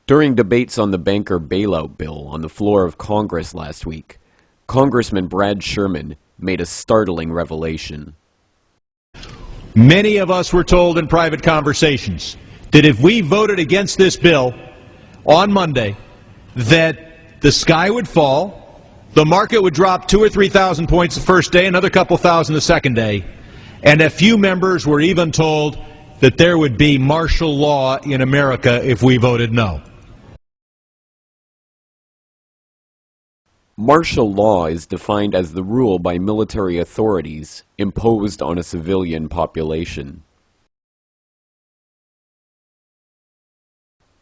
During debates on the banker bailout bill on the floor of Congress last week, Congressman Brad Sherman made a startling revelation. Many of us were told in private conversations that if we voted against this bill on Monday, that the sky would fall, the market would drop 2,000 or 3,000 points the first day, another couple thousand the second day, and a few members were even told that there would be martial law in America if we voted no. Martial law is defined as the rule by military authorities imposed on a civilian population.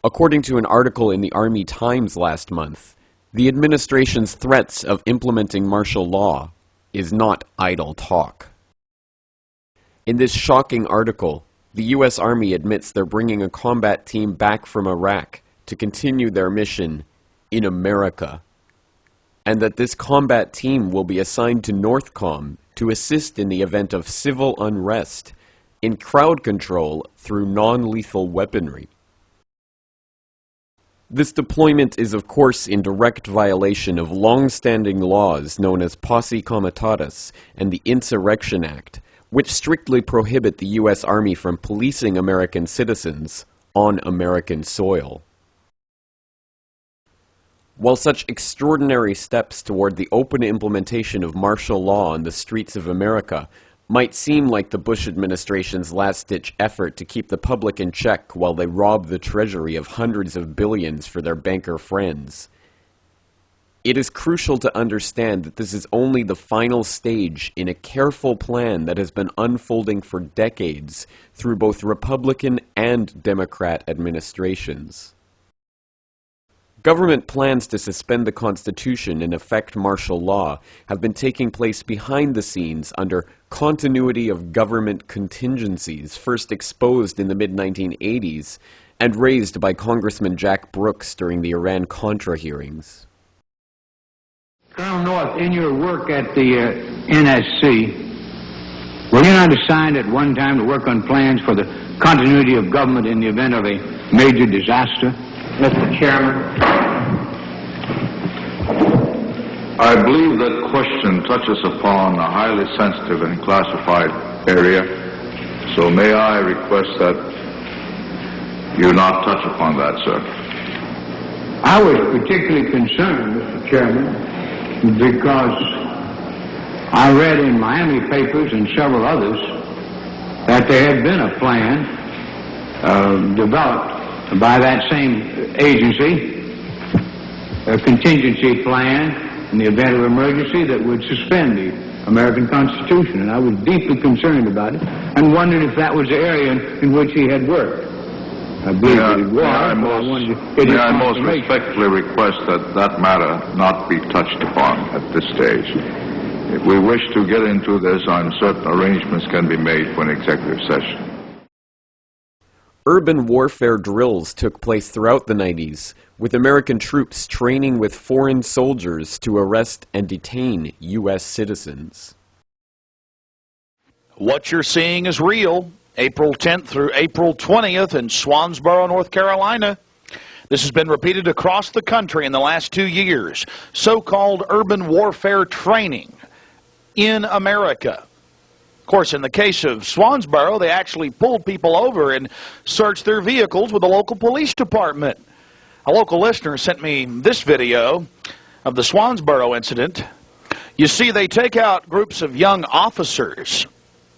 According to an article in the Army Times last month, the administration's threats of implementing martial law is not idle talk. In this shocking article, the U.S. Army admits they're bringing a combat team back from Iraq to continue their mission in America, and that this combat team will be assigned to NORTHCOM to assist in the event of civil unrest in crowd control through non-lethal weaponry. This deployment is of course in direct violation of long-standing laws known as Posse Comitatus and the Insurrection Act, which strictly prohibit the U.S. Army from policing American citizens on American soil. While such extraordinary steps toward the open implementation of martial law on the streets of America might seem like the Bush administration's last-ditch effort to keep the public in check while they rob the Treasury of hundreds of billions for their banker friends, it is crucial to understand that this is only the final stage in a careful plan that has been unfolding for decades through both Republican and Democrat administrations. Government plans to suspend the Constitution and effect martial law have been taking place behind the scenes under continuity of government contingencies first exposed in the mid-1980s and raised by Congressman Jack Brooks during the Iran-Contra hearings. Colonel North, in your work at the NSC, were you not assigned at one time to work on plans for the continuity of government in the event of a major disaster? Mr. Chairman. I believe that question touches upon a highly sensitive and classified area, so may I request that you not touch upon that, sir. I was particularly concerned, Mr. Chairman, because I read in Miami papers and several others that there had been a plan developed by that same agency, a contingency plan in the event of emergency that would suspend the American Constitution. And I was deeply concerned about it and wondered if that was the area in which he had worked. I believe that it was. May I most respectfully request that that matter not be touched upon at this stage. If we wish to get into this, certain arrangements can be made for an executive session. Urban warfare drills took place throughout the 90s, with American troops training with foreign soldiers to arrest and detain U.S. citizens. What you're seeing is real. April 10th through April 20th in Swansboro, North Carolina. This has been repeated across the country in the last 2 years. So-called urban warfare training in America. Of course, in the case of Swansboro, they actually pulled people over and searched their vehicles with the local police department. A local listener sent me this video of the Swansboro incident. You see, they take out groups of young officers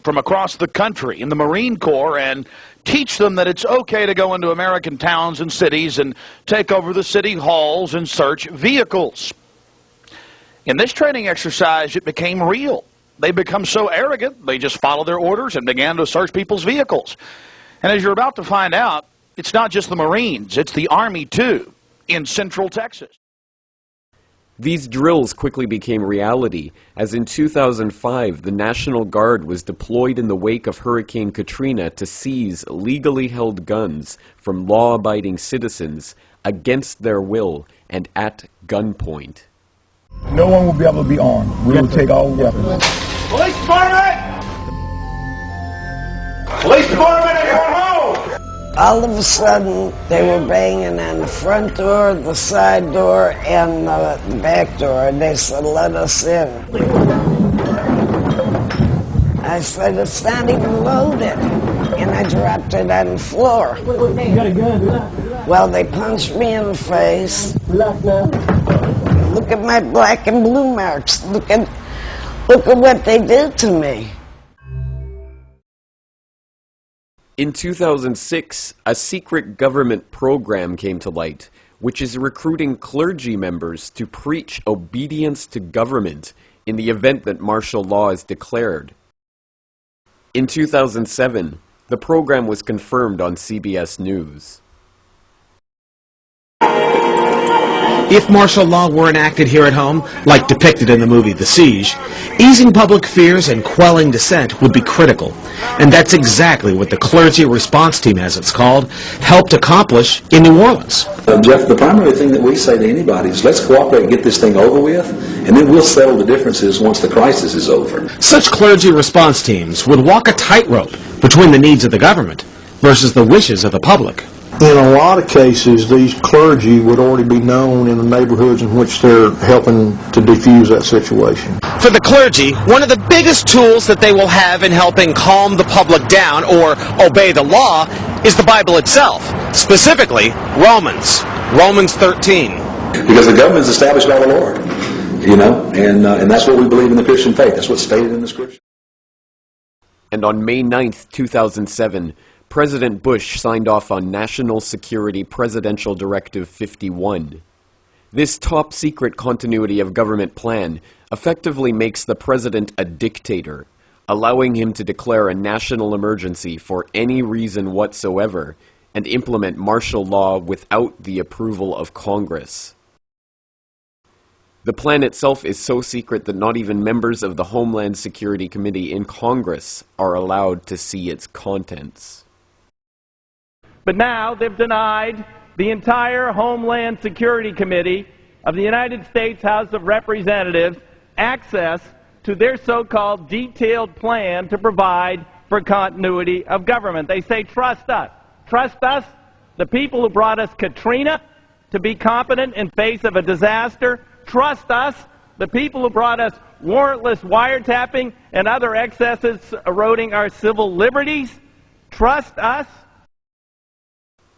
from across the country in the Marine Corps and teach them that it's okay to go into American towns and cities and take over the city halls and search vehicles. In this training exercise, it became real. They become so arrogant, they just followed their orders and began to search people's vehicles. And as you're about to find out, it's not just the Marines, it's the Army too, in Central Texas. These drills quickly became reality, as in 2005 the National Guard was deployed in the wake of Hurricane Katrina to seize legally held guns from law-abiding citizens against their will and at gunpoint. No one will be able to be armed. We will take all weapons. Police department! Police department at your home! All of a sudden, they were banging on the front door, the side door, and the back door, and they said, "Let us in." I said, "It's not even loaded," and I dropped it on the floor. You got a gun? Well, they punched me in the face. Look at my black and blue marks. Look at what they did to me. In 2006, a secret government program came to light, which is recruiting clergy members to preach obedience to government in the event that martial law is declared. In 2007, the program was confirmed on CBS News. If martial law were enacted here at home, like depicted in the movie The Siege, easing public fears and quelling dissent would be critical. And that's exactly what the Clergy Response Team, as it's called, helped accomplish in New Orleans. Jeff, the primary thing that we say to anybody is let's cooperate and get this thing over with, and then we'll settle the differences once the crisis is over. Such clergy response teams would walk a tightrope between the needs of the government versus the wishes of the public. In a lot of cases, these clergy would already be known in the neighborhoods in which they're helping to defuse that situation. For the clergy, one of the biggest tools that they will have in helping calm the public down or obey the law is the Bible itself, specifically Romans 13. Because the government is established by the Lord, you know, and that's what we believe in the Christian faith. That's what's stated in the Scripture. And on May 9th, 2007, President Bush signed off on National Security Presidential Directive 51. This top-secret continuity of government plan effectively makes the president a dictator, allowing him to declare a national emergency for any reason whatsoever and implement martial law without the approval of Congress. The plan itself is so secret that not even members of the Homeland Security Committee in Congress are allowed to see its contents. But now they've denied the entire Homeland Security Committee of the United States House of Representatives access to their so-called detailed plan to provide for continuity of government. They say, trust us. Trust us, the people who brought us Katrina, to be competent in face of a disaster. Trust us, the people who brought us warrantless wiretapping and other excesses eroding our civil liberties. Trust us.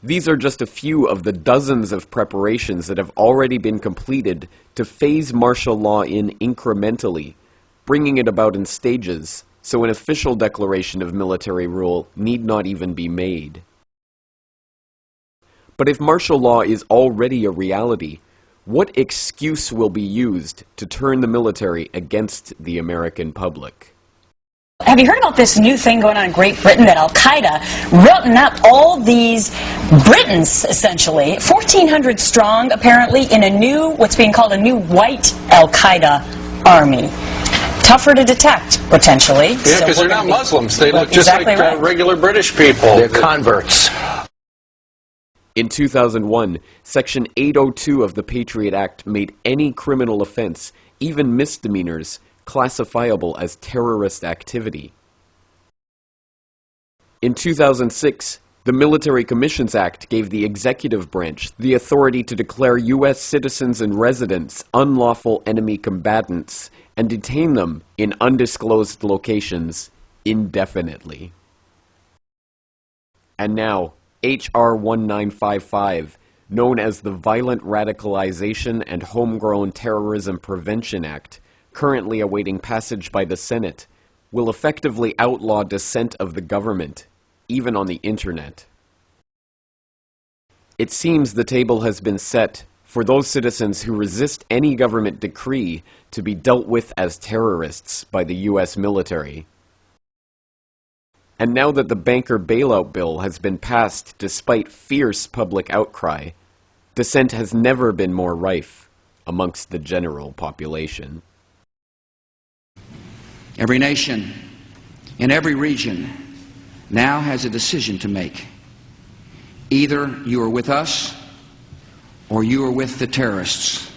These are just a few of the dozens of preparations that have already been completed to phase martial law in incrementally, bringing it about in stages, so an official declaration of military rule need not even be made. But if martial law is already a reality, what excuse will be used to turn the military against the American public? Have you heard about this new thing going on in Great Britain that Al-Qaeda routing up all these Britons, essentially, 1,400 strong, apparently, in a new, what's being called a new white Al-Qaeda army? Tougher to detect, potentially. Yeah, because they're not Muslims. They look just like regular British people. They're converts. In 2001, Section 802 of the Patriot Act made any criminal offense, even misdemeanors, classifiable as terrorist activity. In 2006, the Military Commissions Act gave the executive branch the authority to declare U.S. citizens and residents unlawful enemy combatants and detain them in undisclosed locations indefinitely. And now, H.R. 1955, known as the Violent Radicalization and Homegrown Terrorism Prevention Act, currently awaiting passage by the Senate, will effectively outlaw dissent of the government, even on the internet. It seems the table has been set for those citizens who resist any government decree to be dealt with as terrorists by the U.S. military. And now that the banker bailout bill has been passed despite fierce public outcry, dissent has never been more rife amongst the general population. Every nation in every region now has a decision to make. Either you are with us or you are with the terrorists.